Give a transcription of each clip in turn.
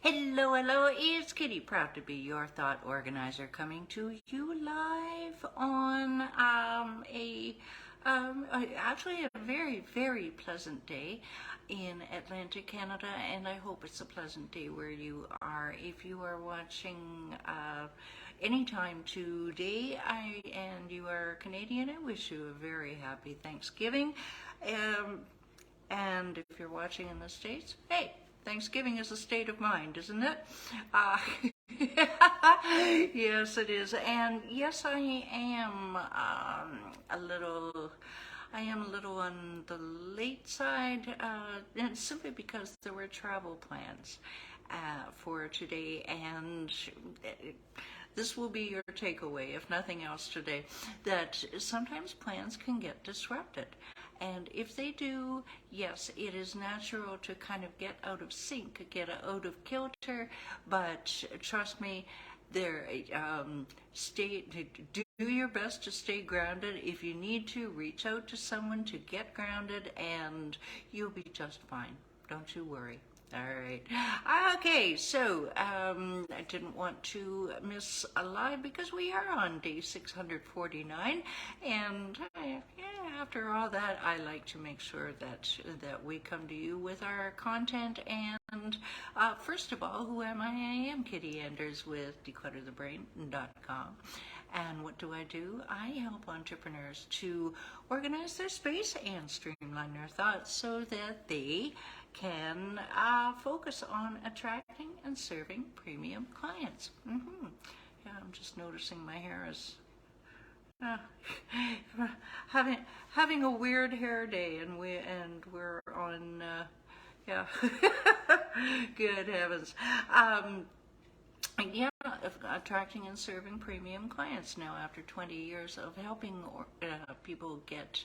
Hello, hello, it's Kitti, proud to be your thought organizer, coming to you live on actually a very, very pleasant day in Atlanta, Canada, and I hope it's a pleasant day where you are. If you are watching anytime today and you are Canadian, I wish you a very happy Thanksgiving. And if you're watching in the States, hey, Thanksgiving is a state of mind, isn't it? Uh, yes, it is. And yes, I am I am a little on the late side, and simply because there were travel plans for today, and this will be your takeaway, if nothing else today, that sometimes plans can get disrupted. And if they do, yes, it is natural to kind of get out of sync, get out of kilter, but trust me, there, stay, do your best to stay grounded. If you need to, reach out to someone to get grounded, and you'll be just fine. Don't you worry. All right. Okay, so I didn't want to miss a live because we are on day 649, and after all that, I like to make sure that we come to you with our content. And first of all, who am I? I am Kitti Anders with DeclutterTheBrain.com. And what do? I help entrepreneurs to organize their space and streamline their thoughts so that they can focus on attracting and serving premium clients. Yeah, I'm just noticing my hair is uh, having a weird hair day, and we're on yeah. Good heavens. Yeah, attracting and serving premium clients now after 20 years of helping people get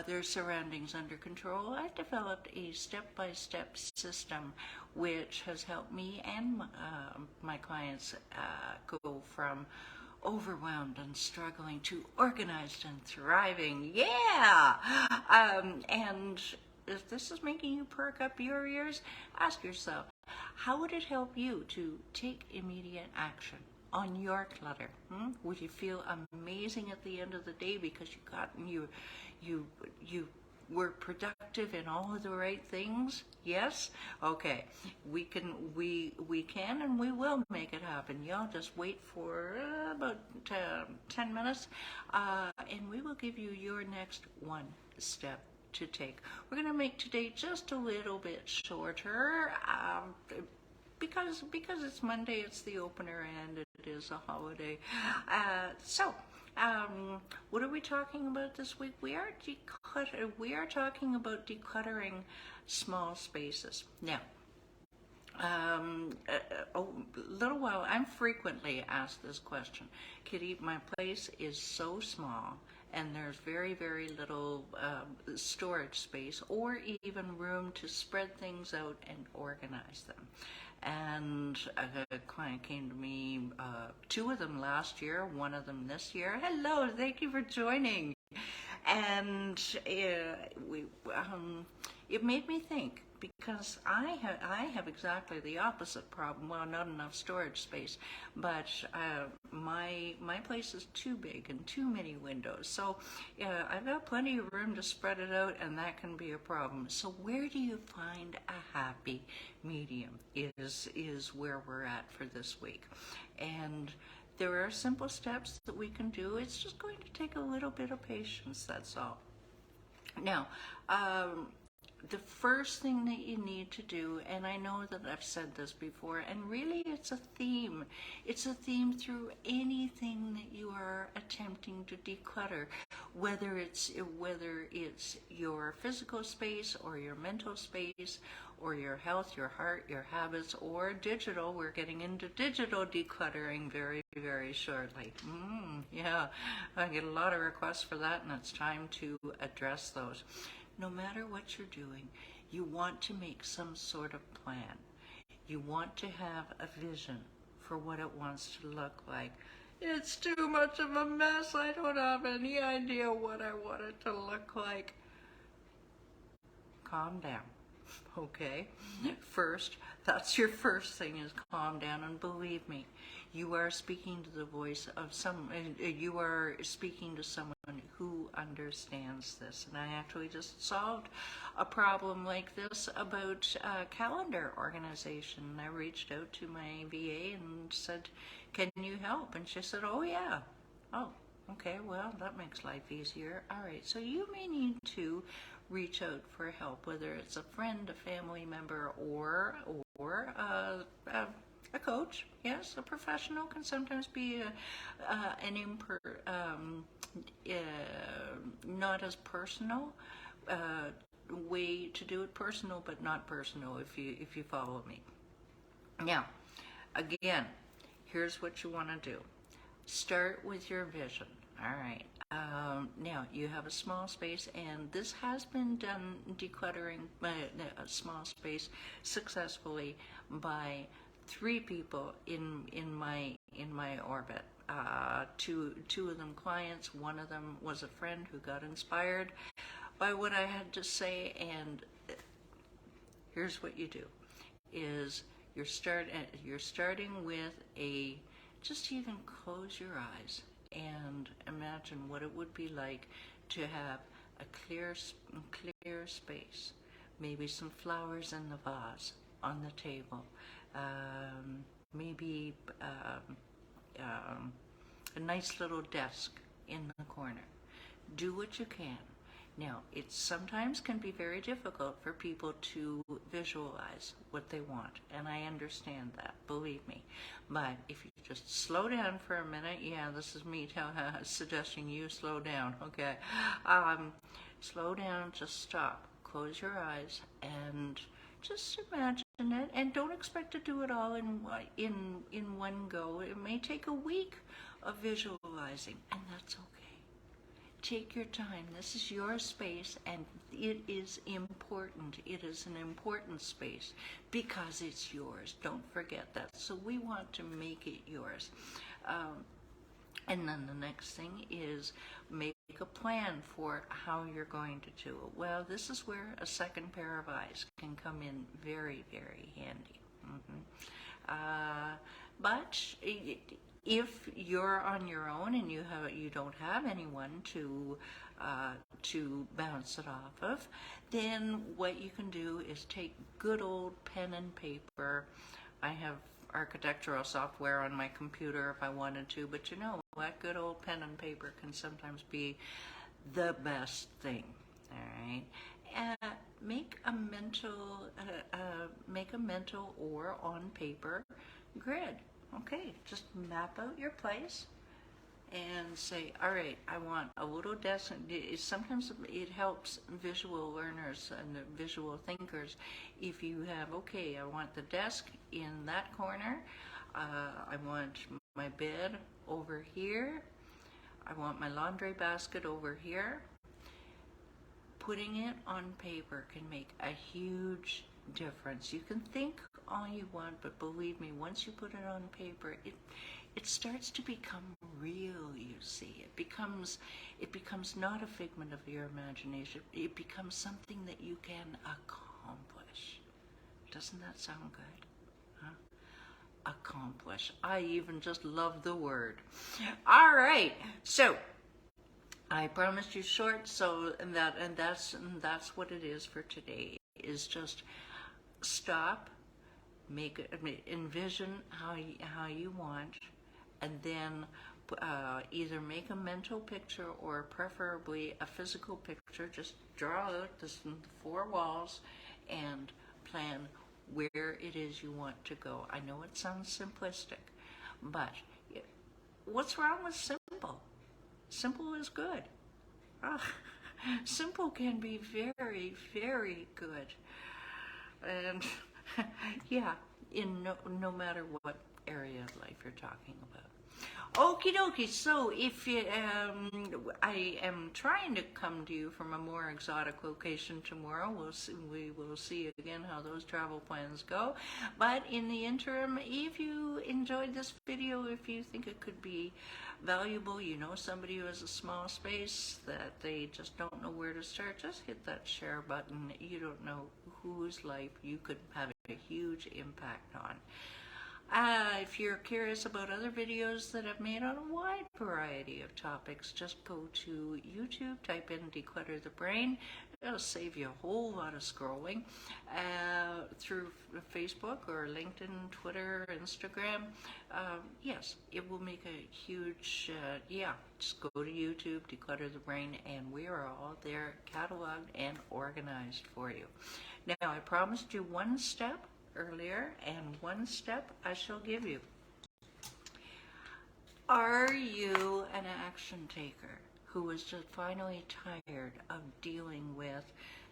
their surroundings under control. I developed a step-by-step system which has helped me and my clients go from overwhelmed and struggling to organized and thriving. Yeah! And if this is making you perk up your ears, ask yourself, how would it help you to take immediate action on your clutter? Would you feel amazing at the end of the day because you were productive in all of the right things? Yes? Okay. We can and we will make it happen. Y'all just wait for about 10 minutes and we will give you your next one step to take. We're going to make today just a little bit shorter because it's Monday, it's the opener, and it is a holiday. What are we talking about this week? We are talking about decluttering small spaces. Now, a little while, I'm frequently asked this question. Kitti, my place is so small and there's very, very little storage space or even room to spread things out and organize them. And a client came to me, two of them last year, one of them this year. Hello, thank you for joining. And it made me think, because I have exactly the opposite problem. Well, not enough storage space, but my place is too big and too many windows. So I've got plenty of room to spread it out, and that can be a problem. So where do you find a happy medium is where we're at for this week. And there are simple steps that we can do. It's just going to take a little bit of patience, that's all. Now, the first thing that you need to do, and I know that I've said this before, and really it's a theme. It's a theme through anything that you are attempting to declutter, whether it's your physical space or your mental space or your health, your heart, your habits, or digital. We're getting into digital decluttering very, very shortly. Yeah, I get a lot of requests for that, and it's time to address those. No matter what you're doing, you want to make some sort of plan. You want to have a vision for what it wants to look like. It's too much of a mess. I don't have any idea what I want it to look like. Calm down. Okay, first, that's your first thing, is calm down, and believe me, you are speaking to the voice of you are speaking to someone who understands this. And I actually just solved a problem like this about calendar organization. I reached out to my VA and said, can you help? And she said, oh yeah. Oh, okay, well, that makes life easier. All right, so you may need to reach out for help, whether it's a friend, a family member, or a coach. Yes, a professional can sometimes be not as personal way to do it. Personal, but not personal. If you follow me. Now, again, here's what you want to do. Start with your vision. All right. Now, you have a small space, and this has been done, decluttering a small space successfully by 3 people in my orbit. Two of them clients. One of them was a friend who got inspired by what I had to say. And here's what you do: is you're starting with just even close your eyes and imagine what it would be like to have a clear space, maybe some flowers in the vase on the table, maybe a nice little desk in the corner. Do what you can. Now, it sometimes can be very difficult for people to visualize what they want, and I understand that, believe me. But if you just slow down for a minute, yeah, this is me suggesting you slow down, okay? Slow down, just stop, close your eyes, and just imagine it, and don't expect to do it all in one go. It may take a week of visualizing, and that's okay. Take your time. This is your space, and it is important. It is an important space because it's yours. Don't forget that. So we want to make it yours. And then the next thing is make a plan for how you're going to do it. Well, this is where a second pair of eyes can come in very, very handy. But if you're on your own and you don't have anyone to bounce it off of, then what you can do is take good old pen and paper. I have architectural software on my computer if I wanted to, but you know what? Good old pen and paper can sometimes be the best thing. All right. Make a mental or on paper grid. Okay, just map out your place and say, all right, I want a little desk. Sometimes it helps visual learners and visual thinkers if you have, okay, I want the desk in that corner, I want my bed over here, I want my laundry basket over here. Putting it on paper can make a huge difference. You can think all you want, but believe me, once you put it on paper, it starts to become real, you see. It becomes not a figment of your imagination. It becomes something that you can accomplish. Doesn't that sound good? Huh? Accomplish. I even just love the word. All right. So I promised you short, so that's what it is for today. Is just stop, envision how you want, and then either make a mental picture or preferably a physical picture. Just draw out the 4 walls and plan where it is you want to go. I know it sounds simplistic, but what's wrong with simple? Simple is good. Simple can be very, very good. And yeah, in no matter what area of life you're talking about. Okie dokie. So if you, I am trying to come to you from a more exotic location tomorrow. We will see again how those travel plans go. But in the interim, if you enjoyed this video, if you think it could be valuable, you know somebody who has a small space that they just don't know where to start, just hit that share button. You don't know whose life you could have a huge impact on. If you're curious about other videos that I've made on a wide variety of topics, just go to YouTube, type in Declutter the Brain. It'll save you a whole lot of scrolling through Facebook or LinkedIn, Twitter, Instagram. Yes, it will make a huge, just go to YouTube, Declutter the Brain, and we are all there cataloged and organized for you. Now, I promised you one step earlier, and one step I shall give you. Are you an action taker who is just finally tired of dealing with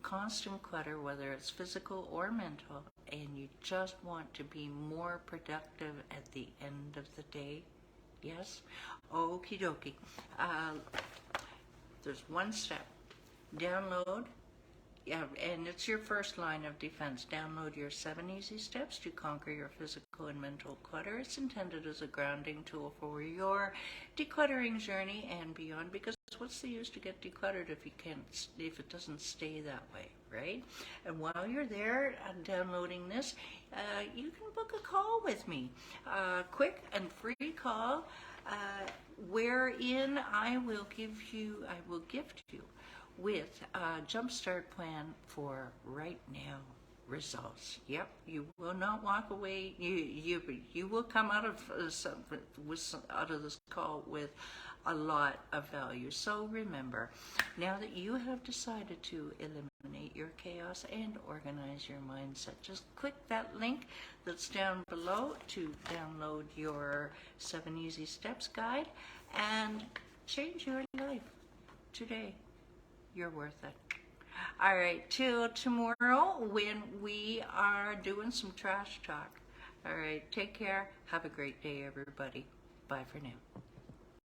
constant clutter, whether it's physical or mental, and you just want to be more productive at the end of the day? Yes? Okie dokie. There's one step. Download. Yeah, and it's your first line of defense. Download your 7 easy steps to conquer your physical and mental clutter. It's intended as a grounding tool for your decluttering journey and beyond, because what's the use to get decluttered if it doesn't stay that way, right? And while you're there downloading this, you can book a call with me. Quick and free call wherein I will gift you with a jumpstart plan for right now results. Yep, you will not walk away. You will come out of this call with a lot of value. So remember, now that you have decided to eliminate your chaos and organize your mindset, just click that link that's down below to download your 7 Easy Steps guide and change your life today. You're worth it. All right, till tomorrow when we are doing some trash talk. All right, take care. Have a great day, everybody. Bye for now.